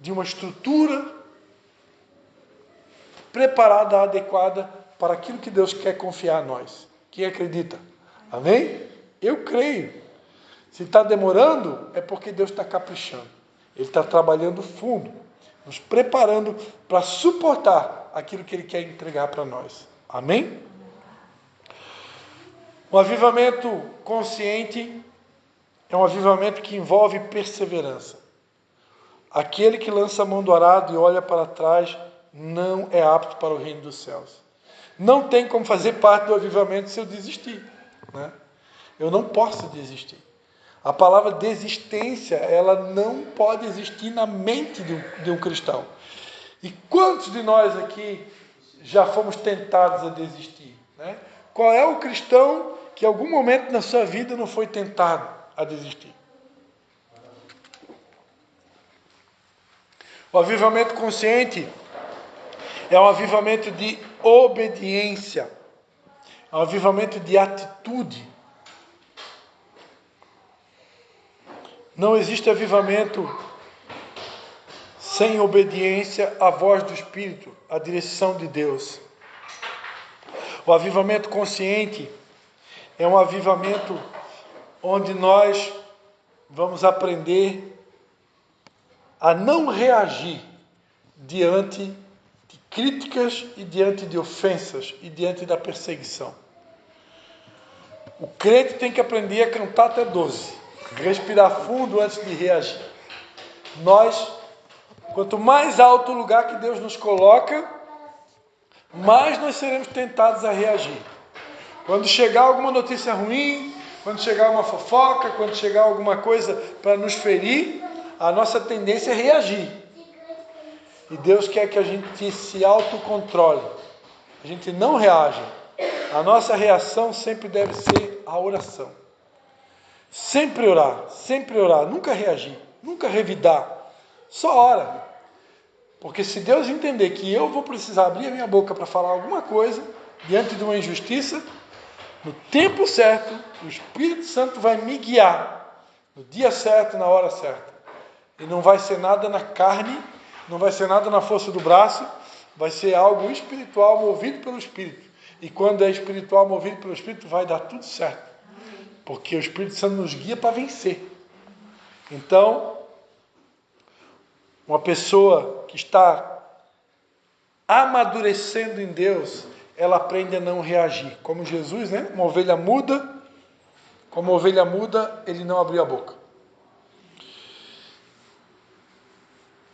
de uma estrutura preparada, adequada para aquilo que Deus quer confiar a nós. Quem acredita? Amém? Eu creio. Se está demorando, é porque Deus está caprichando. Ele está trabalhando fundo, nos preparando para suportar aquilo que Ele quer entregar para nós. Amém? Um avivamento consciente é um avivamento que envolve perseverança. Aquele que lança a mão do arado e olha para trás não é apto para o reino dos céus. Não tem como fazer parte do avivamento se eu desistir, né? Eu não posso desistir. A palavra desistência, ela não pode existir na mente de um cristão. E quantos de nós aqui já fomos tentados a desistir, né? Qual é o cristão que em algum momento na sua vida não foi tentado a desistir? O avivamento consciente é um avivamento de obediência, é um avivamento de atitude. Não existe avivamento sem obediência à voz do Espírito, à direção de Deus. O avivamento consciente é um avivamento onde nós vamos aprender a não reagir diante de críticas e diante de ofensas e diante da perseguição. O crente tem que aprender a cantar até 12, respirar fundo antes de reagir. Quanto mais alto o lugar que Deus nos coloca, mais nós seremos tentados a reagir. Quando chegar alguma notícia ruim, quando chegar uma fofoca, quando chegar alguma coisa para nos ferir, a nossa tendência é reagir. E Deus quer que a gente se autocontrole. A gente não reage. A nossa reação sempre deve ser a oração. Sempre orar, nunca reagir, nunca revidar. Só ora. Porque se Deus entender que eu vou precisar abrir a minha boca para falar alguma coisa, diante de uma injustiça, no tempo certo, o Espírito Santo vai me guiar, no dia certo, na hora certa. E não vai ser nada na carne, não vai ser nada na força do braço, vai ser algo espiritual, movido pelo Espírito. E quando é espiritual, movido pelo Espírito, vai dar tudo certo. Porque o Espírito Santo nos guia para vencer. Então, uma pessoa que está amadurecendo em Deus, ela aprende a não reagir. Como Jesus, né? Uma ovelha muda, como ovelha muda, ele não abriu a boca.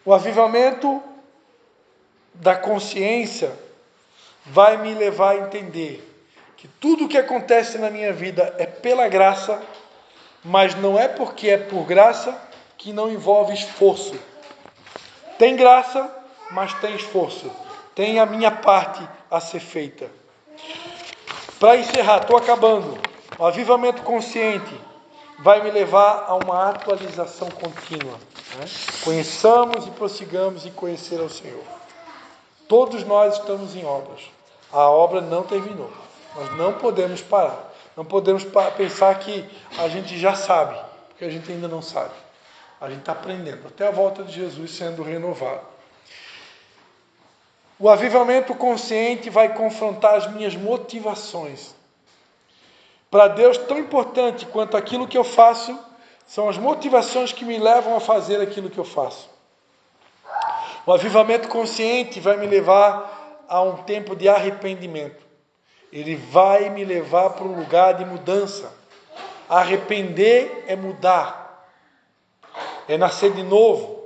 O avivamento da consciência vai me levar a entender que tudo o que acontece na minha vida é pela graça, mas não é porque é por graça que não envolve esforço. Tem graça, mas tem esforço. Tem a minha parte a ser feita. Para encerrar, estou acabando. O avivamento consciente vai me levar a uma atualização contínua, né? Conheçamos e prossigamos em conhecer ao Senhor. Todos nós estamos em obras. A obra não terminou. Nós não podemos parar. Não podemos pensar que a gente já sabe, porque a gente ainda não sabe. A gente está aprendendo, até a volta de Jesus sendo renovado. O avivamento consciente vai confrontar as minhas motivações. Para Deus, tão importante quanto aquilo que eu faço, são as motivações que me levam a fazer aquilo que eu faço. O avivamento consciente vai me levar a um tempo de arrependimento. Ele vai me levar para um lugar de mudança. Arrepender é mudar, é nascer de novo.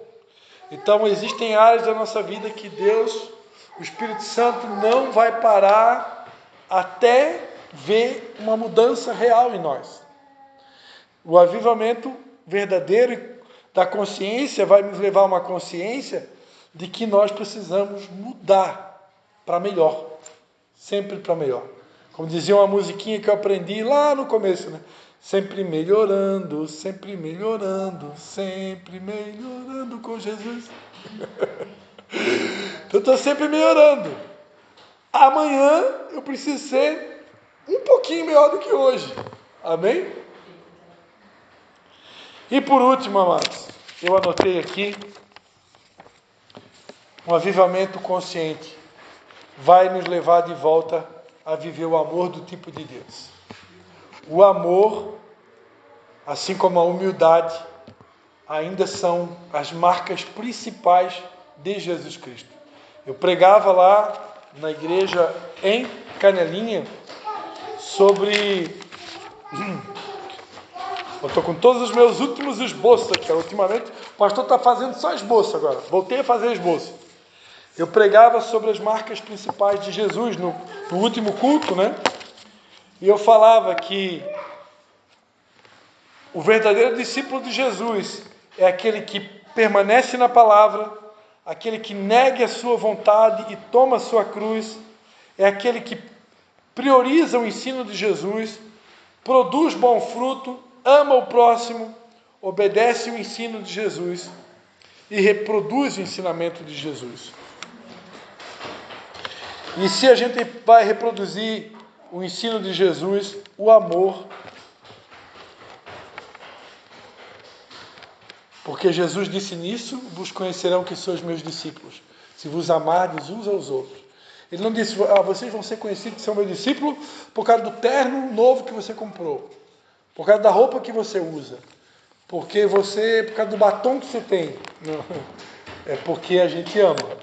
Então existem áreas da nossa vida que Deus, o Espírito Santo, não vai parar até ver uma mudança real em nós. O avivamento verdadeiro da consciência vai nos levar a uma consciência de que nós precisamos mudar para melhor, sempre para melhor. Como dizia uma musiquinha que eu aprendi lá no começo, né? Sempre melhorando, sempre melhorando, sempre melhorando com Jesus. Eu estou sempre melhorando. Amanhã eu preciso ser um pouquinho melhor do que hoje. Amém? E por último, amados, eu anotei aqui, um avivamento consciente vai nos levar de volta a viver o amor do tipo de Deus. O amor, assim como a humildade, ainda são as marcas principais de Jesus Cristo. Eu pregava lá na igreja em Canelinha sobre... Eu estou com todos os meus últimos esboços aqui. Ultimamente o pastor está fazendo só esboço agora. Voltei a fazer esboço. Eu pregava sobre as marcas principais de Jesus no último culto, né? E eu falava que o verdadeiro discípulo de Jesus é aquele que permanece na palavra, aquele que nega a sua vontade e toma a sua cruz, é aquele que prioriza o ensino de Jesus, produz bom fruto, ama o próximo, obedece o ensino de Jesus e reproduz o ensinamento de Jesus. E se a gente vai reproduzir o ensino de Jesus, o amor, porque Jesus disse nisso, vos conhecerão que sois meus discípulos, se vos amardes uns aos outros. Ele não disse, vocês vão ser conhecidos que são meu discípulo por causa do terno novo que você comprou, por causa da roupa que você usa, por causa do batom que você tem. Não, é porque a gente ama.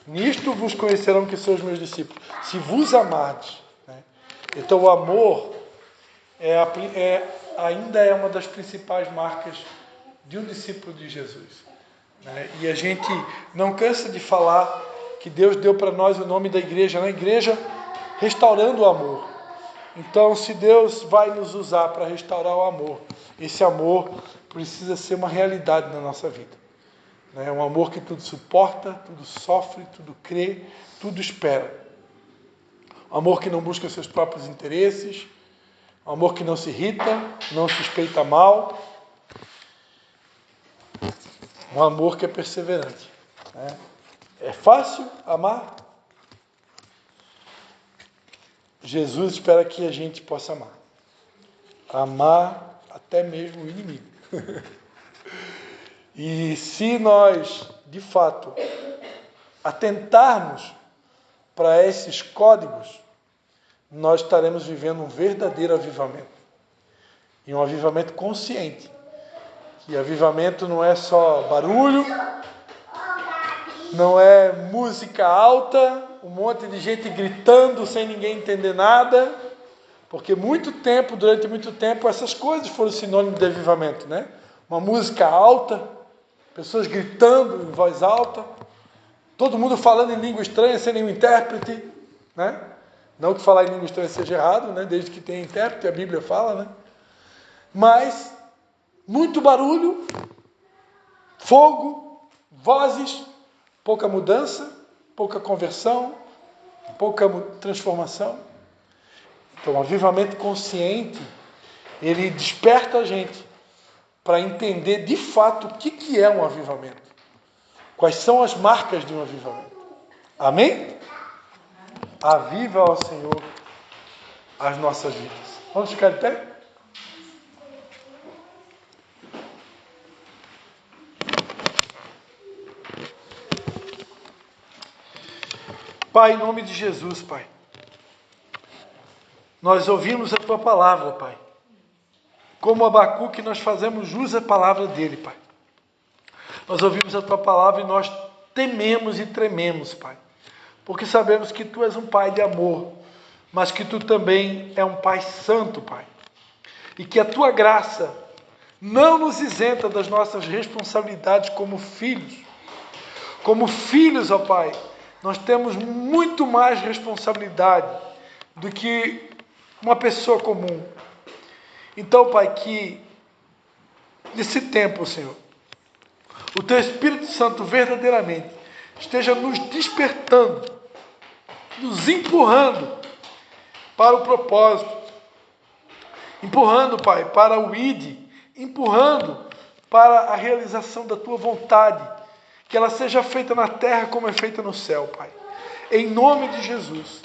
Nisto vos conhecerão que sois meus discípulos, se vos amardes. Né? Então o amor ainda é uma das principais marcas de um discípulo de Jesus. Né? E a gente não cansa de falar que Deus deu para nós o nome da igreja, na igreja restaurando o amor. Então, se Deus vai nos usar para restaurar o amor, esse amor precisa ser uma realidade na nossa vida. É um amor que tudo suporta, tudo sofre, tudo crê, tudo espera. Um amor que não busca seus próprios interesses, um amor que não se irrita, não suspeita mal. Um amor que é perseverante. É fácil amar? Jesus espera que a gente possa amar. Amar até mesmo o inimigo. E se nós, de fato, atentarmos para esses códigos, nós estaremos vivendo um verdadeiro avivamento. E um avivamento consciente. E avivamento não é só barulho, não é música alta, um monte de gente gritando sem ninguém entender nada, porque durante muito tempo, essas coisas foram sinônimo de avivamento, né? Uma música alta, pessoas gritando em voz alta, todo mundo falando em língua estranha sem nenhum intérprete, né? Não que falar em língua estranha seja errado, né? Desde que tenha intérprete, a Bíblia fala, né? Mas muito barulho, fogo, vozes, pouca mudança, pouca conversão, pouca transformação. Então, o avivamento consciente, ele desperta a gente para entender de fato o que é um avivamento. Quais são as marcas de um avivamento. Amém? Aviva ao Senhor as nossas vidas. Vamos ficar de pé? Pai, em nome de Jesus, Pai, nós ouvimos a Tua palavra, Pai. Como Abacuque, nós fazemos jus à palavra dele, Pai. Nós ouvimos a Tua palavra e nós tememos e trememos, Pai. Porque sabemos que Tu és um Pai de amor, mas que Tu também é um Pai santo, Pai. E que a Tua graça não nos isenta das nossas responsabilidades como filhos. Como filhos, ó Pai, nós temos muito mais responsabilidade do que uma pessoa comum. Então, Pai, que nesse tempo, Senhor, o Teu Espírito Santo verdadeiramente esteja nos despertando, nos empurrando para o propósito, empurrando, Pai, para o ID, empurrando para a realização da Tua vontade, que ela seja feita na terra como é feita no céu, Pai. Em nome de Jesus,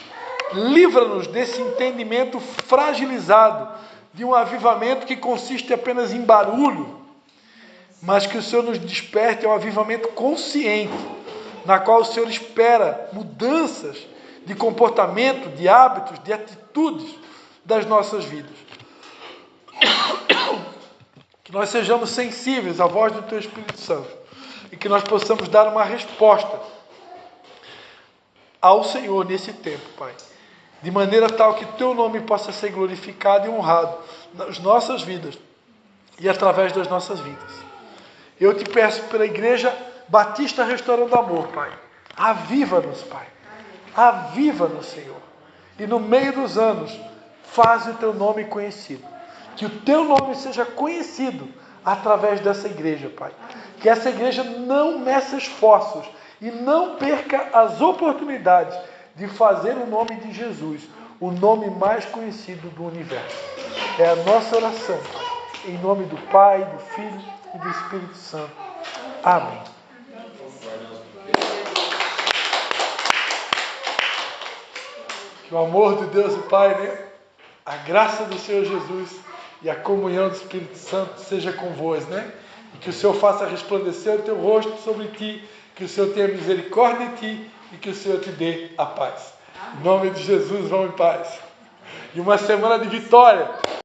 livra-nos desse entendimento fragilizado de um avivamento que consiste apenas em barulho, mas que o Senhor nos desperte a um avivamento consciente, na qual o Senhor espera mudanças de comportamento, de hábitos, de atitudes das nossas vidas. Que nós sejamos sensíveis à voz do Teu Espírito Santo e que nós possamos dar uma resposta ao Senhor nesse tempo, Pai, de maneira tal que Teu nome possa ser glorificado e honrado nas nossas vidas e através das nossas vidas. Eu te peço pela Igreja Batista Restaurando Amor, Pai, aviva-nos, Pai, aviva-nos, Senhor, e no meio dos anos, faz o Teu nome conhecido, que o Teu nome seja conhecido através dessa igreja, Pai, que essa igreja não meça esforços e não perca as oportunidades de fazer o nome de Jesus o nome mais conhecido do universo. É a nossa oração, Pai, em nome do Pai, do Filho e do Espírito Santo. Amém. Que o amor de Deus, o Pai, né? A graça do Senhor Jesus e a comunhão do Espírito Santo seja convosco, né? E que o Senhor faça resplandecer o teu rosto sobre ti, que o Senhor tenha misericórdia de ti e que o Senhor te dê a paz. Em nome de Jesus, vamos em paz. E uma semana de vitória.